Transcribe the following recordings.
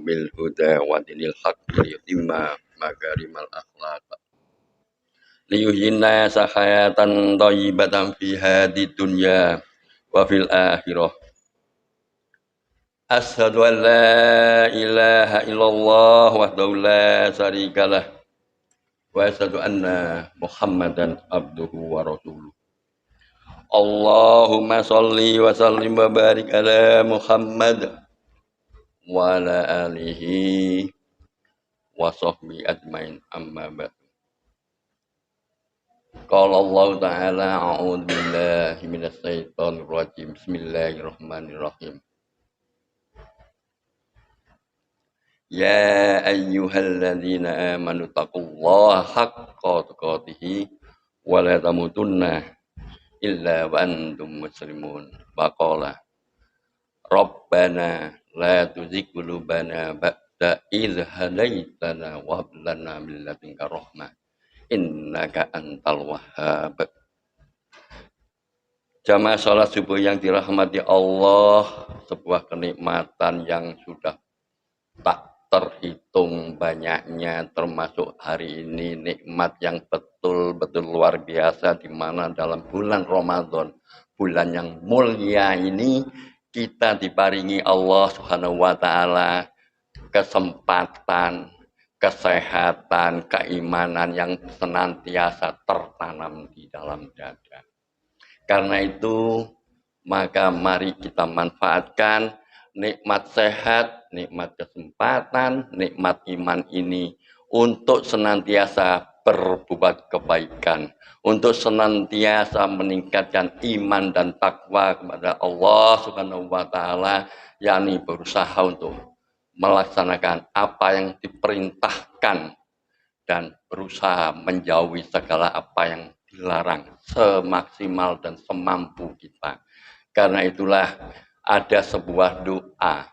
بالهدى ودين الحق ليتم مكارم الأخلاق ليحيي الناس حياة طيبة في هذه الدنيا وفي الآخرة. أشهد أن لا إله إلا الله وحده لا شريك له وأشهد أن محمدا عبده ورسوله. Allahumma sholli wa sallim wa barik ala Muhammad wa ala alihi wa sahbihi ajmain amma ba'd. Qala Allah ta'ala a'udzu billahi minasy syaithanir rajim. Bismillahirrahmanirrahim. Ya ayyuhalladzina amanu taqullaha haqqa tuqatih wa la tamutunna illa wa antum muslimun. Baqala Rabbana la tuzigh qulubana ba'da idh hadaitana wa hab lana min ladunka rahmah innaka antal wahhab. Jamaah salat subuh yang dirahmati Allah, sebuah kenikmatan yang sudah tak terhitung banyaknya, termasuk hari ini nikmat yang betul-betul luar biasa, di mana dalam bulan Ramadan, bulan yang mulia ini, kita diparingi Allah Subhanahu wa taala kesempatan, kesehatan, keimanan yang senantiasa tertanam di dalam dada. Karena itu, maka mari kita manfaatkan nikmat sehat, nikmat kesempatan, nikmat iman ini untuk senantiasa berbuat kebaikan, untuk senantiasa meningkatkan iman dan takwa kepada Allah Subhanahu wa taala, yakni berusaha untuk melaksanakan apa yang diperintahkan dan berusaha menjauhi segala apa yang dilarang semaksimal dan semampu kita. Karena itulah ada sebuah doa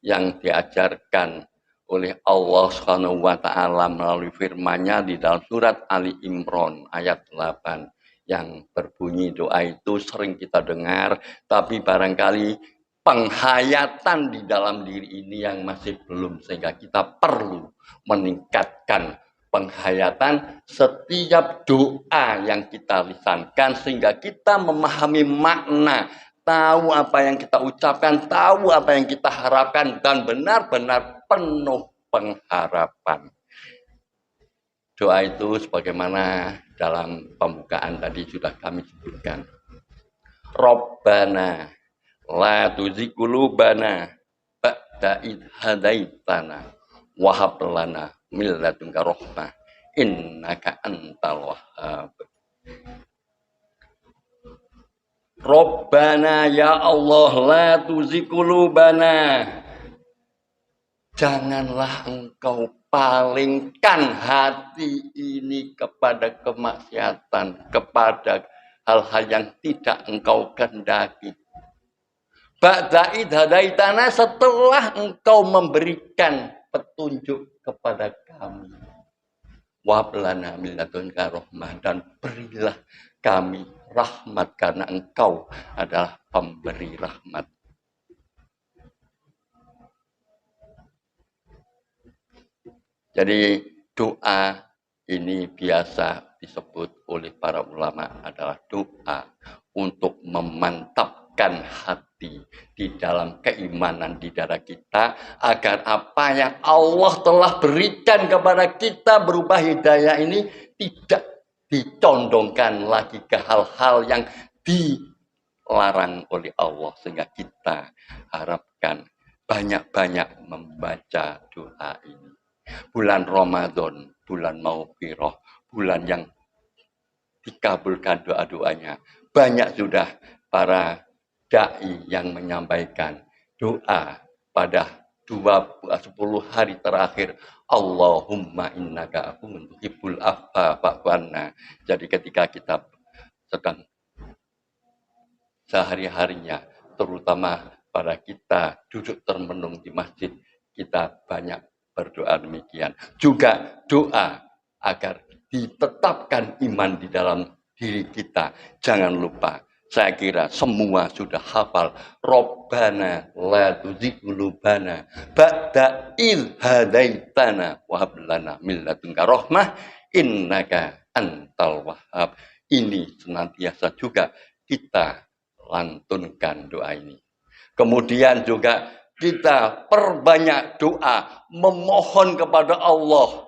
yang diajarkan oleh Allah Subhanahu wa taala melalui firman-Nya di dalam surat Ali Imran ayat 8 yang berbunyi, doa itu sering kita dengar, tapi barangkali penghayatan di dalam diri ini yang masih belum, sehingga kita perlu meningkatkan penghayatan setiap doa yang kita lisankan sehingga kita memahami makna, tahu apa yang kita ucapkan, tahu apa yang kita harapkan, dan benar-benar penuh pengharapan. Doa itu sebagaimana dalam pembukaan tadi sudah kami sebutkan. Rabbana la tuzigh qulubana ba'da idh hadaitana wa hab lana min ladunka rahmah innaka antal wahhab. Rabbana ya Allah la tuzigh qulubana, janganlah engkau palingkan hati ini kepada kemaksiatan, kepada hal-hal yang tidak engkau kehendaki. Ba'da idh hadaitana, setelah engkau memberikan petunjuk kepada kami. Wa hab lana min ladunka rahmah, dan berilah kami rahmat karena engkau adalah pemberi rahmat. Jadi doa ini biasa disebut oleh para ulama adalah doa untuk memantapkan hati di dalam keimanan di dada kita, agar apa yang Allah telah berikan kepada kita berupa hidayah ini tidak dicondongkan lagi ke hal-hal yang dilarang oleh Allah, sehingga kita harapkan banyak-banyak membaca doa ini. Bulan Ramadan, bulan maghfirah, bulan yang dikabulkan doa-doanya. Banyak sudah para dai yang menyampaikan doa pada 10 hari terakhir. Allahumma innaka afuwwun tuhibbul afwa fa'fu anna. Jadi ketika kita sedang sehari-harinya, terutama pada kita duduk termenung di masjid, kita banyak berdoa demikian. Juga doa agar ditetapkan iman di dalam diri kita. Jangan lupa Saya kira semua sudah hafal. Rabbana la tuzigh qulubana ba'da idh hadaitana wa hab lana min ladunka rahmah innaka antal wahhab. Ini senantiasa juga kita lantunkan doa ini. Kemudian juga kita perbanyak doa memohon kepada Allah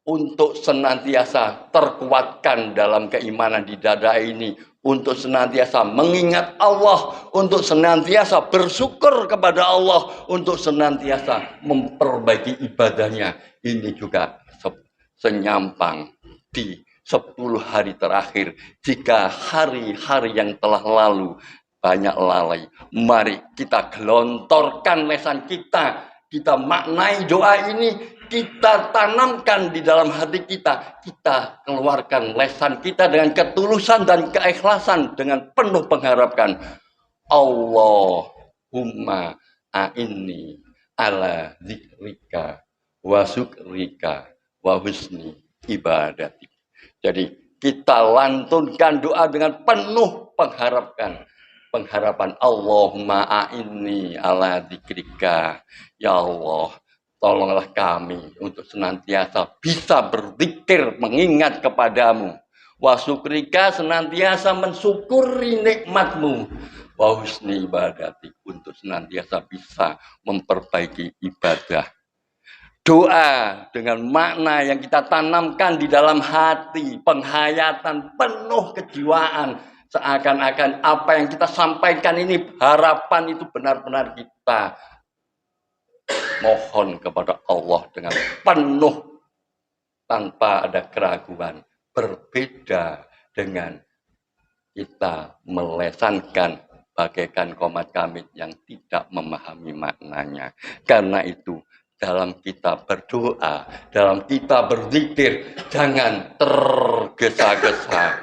untuk senantiasa terkuatkan dalam keimanan di dada ini, untuk senantiasa mengingat Allah, untuk senantiasa bersyukur kepada Allah, untuk senantiasa memperbaiki ibadahnya. Ini juga senyampang di 10 hari terakhir. Jika hari-hari yang telah lalu banyak lalai, mari kita gelontorkan lesan kita maknai doa ini, kita tanamkan di dalam hati kita, kita keluarkan lesan kita dengan ketulusan dan keikhlasan, dengan penuh pengharapan. Allahumma a'inni ala zikrika wa syukrika wa husni ibadatik. Jadi kita lantunkan doa dengan penuh pengharapan. Allahumma a'inni ala zikrika. Ya Allah, tolonglah kami untuk senantiasa bisa berzikir mengingat kepadamu. Wa syukrika, senantiasa mensyukuri nikmatmu. Wa husni ibadati, untuk senantiasa bisa memperbaiki ibadah. Doa dengan makna yang kita tanamkan di dalam hati, penghayatan penuh kejiwaan, seakan-akan apa yang kita sampaikan ini, harapan itu benar-benar kita mohon kepada Allah dengan penuh tanpa ada keraguan. Berbeda dengan kita melesankan bagaikan komat kamit yang tidak memahami maknanya. Karena itu dalam kita berdoa, dalam kita berzikir, jangan tergesa-gesa.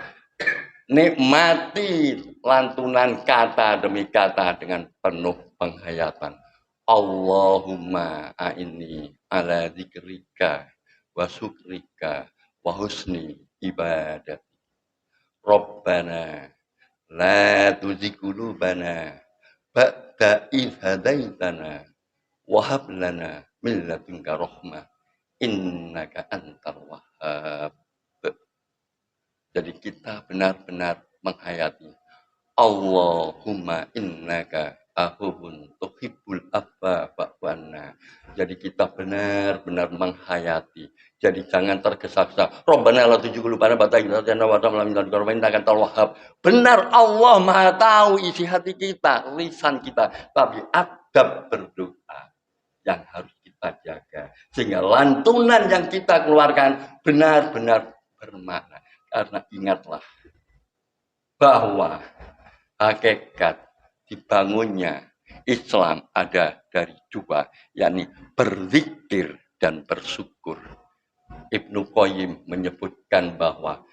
Nikmati lantunan kata demi kata dengan penuh penghayatan. Allahumma a'inni ala zikrika wa syukrika wa husni ibadat. Rabbana la tuzigh qulubana ba'da idh hadaitana wa hab lana min ladunka rahmah innaka antal wahhab. Jadi kita benar-benar menghayati Allahumma innaka afuwun tuhibbul afwa fa'fu anna. Jadi kita benar-benar menghayati. Jadi jangan tergesa-gesa. Rabbana la tuzigh qulubana ba'da idh hadaitana wa hab lana min ladunka rahmah innaka antal wahhab. Benar, Allah Maha tahu isi hati kita, lisan kita, tapi adab berdoa yang harus kita jaga. Sehingga lantunan yang kita keluarkan benar-benar bermakna. Karena ingatlah bahwa hakikat dibangunnya Islam ada dari dua, yakni berzikir dan bersyukur. Ibnu Qayyim menyebutkan bahwa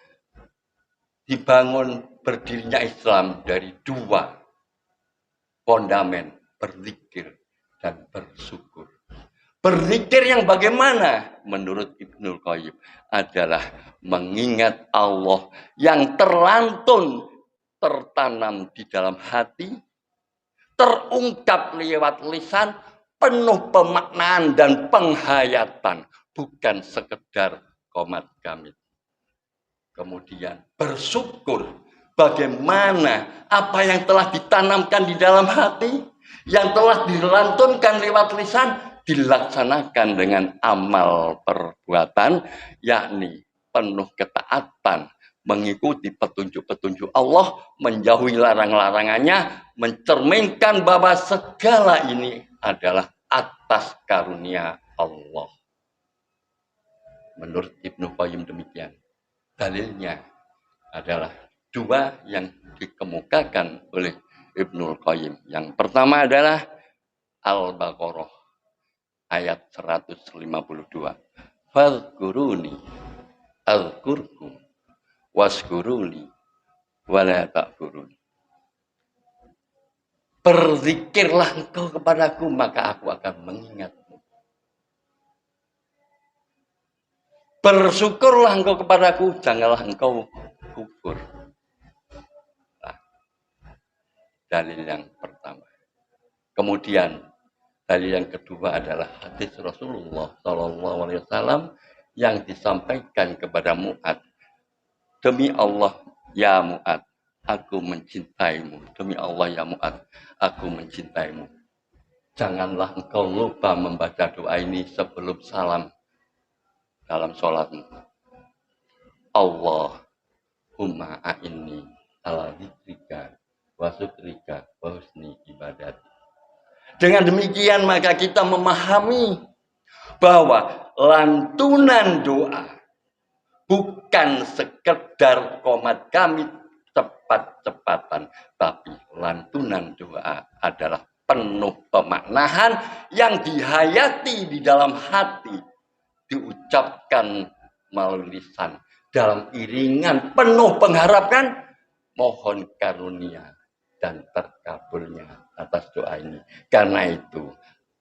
dibangun berdirinya Islam dari dua fondamen, berzikir dan bersyukur. Berzikir yang bagaimana? Menurut Ibnu Qayyim adalah mengingat Allah yang terlantun, tertanam di dalam hati, terungkap lewat lisan, penuh pemaknaan dan penghayatan, bukan sekedar komat kamit. Kemudian bersyukur bagaimana apa yang telah ditanamkan di dalam hati, yang telah dilantunkan lewat lisan, dilaksanakan dengan amal perbuatan, yakni penuh ketaatan, mengikuti petunjuk-petunjuk Allah, menjauhi larang-larangannya, mencerminkan bahwa segala ini adalah atas karunia Allah. Menurut Ibnu Qayyim demikian. Dalilnya adalah dua yang dikemukakan oleh Ibnu Qayyim. Yang pertama adalah Al-Baqarah ayat 152. Fadhkuruni azkurkum waskuruli wala takfurun. Berzikirlah engkau kepadaku, maka aku akan mengingatmu. Bersyukurlah engkau kepadaku, janganlah engkau kufur. Nah, dalil yang pertama. Kemudian dalil yang kedua adalah hadis Rasulullah SAW yang disampaikan kepada Mu'ad. Demi Allah ya Mu'ad, aku mencintaimu. Demi Allah ya Mu'ad, aku mencintaimu. Janganlah engkau lupa membaca doa ini sebelum salam dalam sholatmu. Allahumma a'inni ala dzikrika wa syukrika wa husni ibadati. Dengan demikian maka kita memahami bahwa lantunan doa bukan sekedar komat kami cepat-cepatan, tapi lantunan doa adalah penuh pemaknaan yang dihayati di dalam hati, diucapkan melalui lisan dalam iringan penuh pengharapan, mohon karunia dan terkabulnya atas doa ini. Karena itu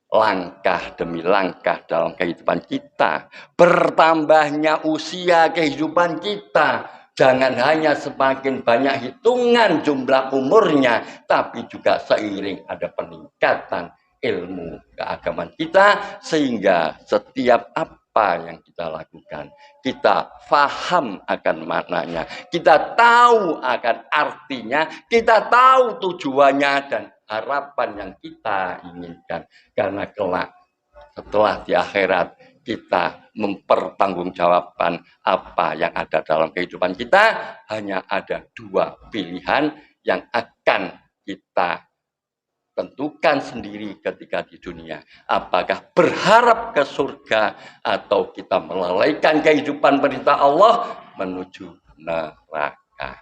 langkah demi langkah dalam kehidupan kita, bertambahnya usia kehidupan kita, jangan hanya semakin banyak hitungan jumlah umurnya, tapi juga seiring ada peningkatan ilmu keagamaan kita, sehingga setiap apa yang kita lakukan, kita faham akan maknanya, kita tahu akan artinya, kita tahu tujuannya dan harapan yang kita inginkan. Karena kelak setelah di akhirat kita mempertanggungjawabkan apa yang ada dalam kehidupan kita, hanya ada dua pilihan yang akan kita tentukan sendiri ketika di dunia. Apakah berharap ke surga atau kita melalaikan kehidupan perintah Allah menuju neraka.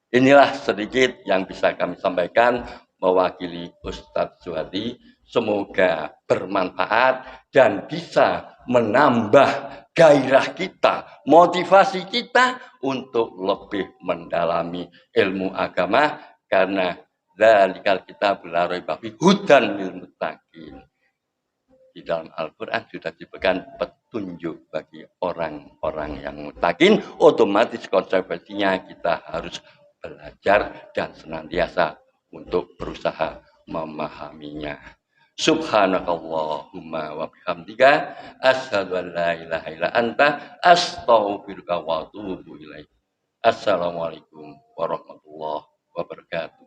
Inilah sedikit yang bisa kami sampaikan mewakili Ustadz Zuhadi. Semoga bermanfaat dan bisa menambah gairah kita, motivasi kita untuk lebih mendalami ilmu agama, karena dzalikal kitabul la raiba fihi hudan lil muttaqin. Di dalam Al-Quran sudah diberikan petunjuk bagi orang-orang yang muttaqin. Otomatis konsekuensinya kita harus belajar dan senantiasa untuk berusaha memahaminya. Subhanakallahumma wa bihamdika asyhadu an la ilaha illa anta astaghfiruka wa atubu ilaik. Assalamualaikum warahmatullahi wabarakatuh.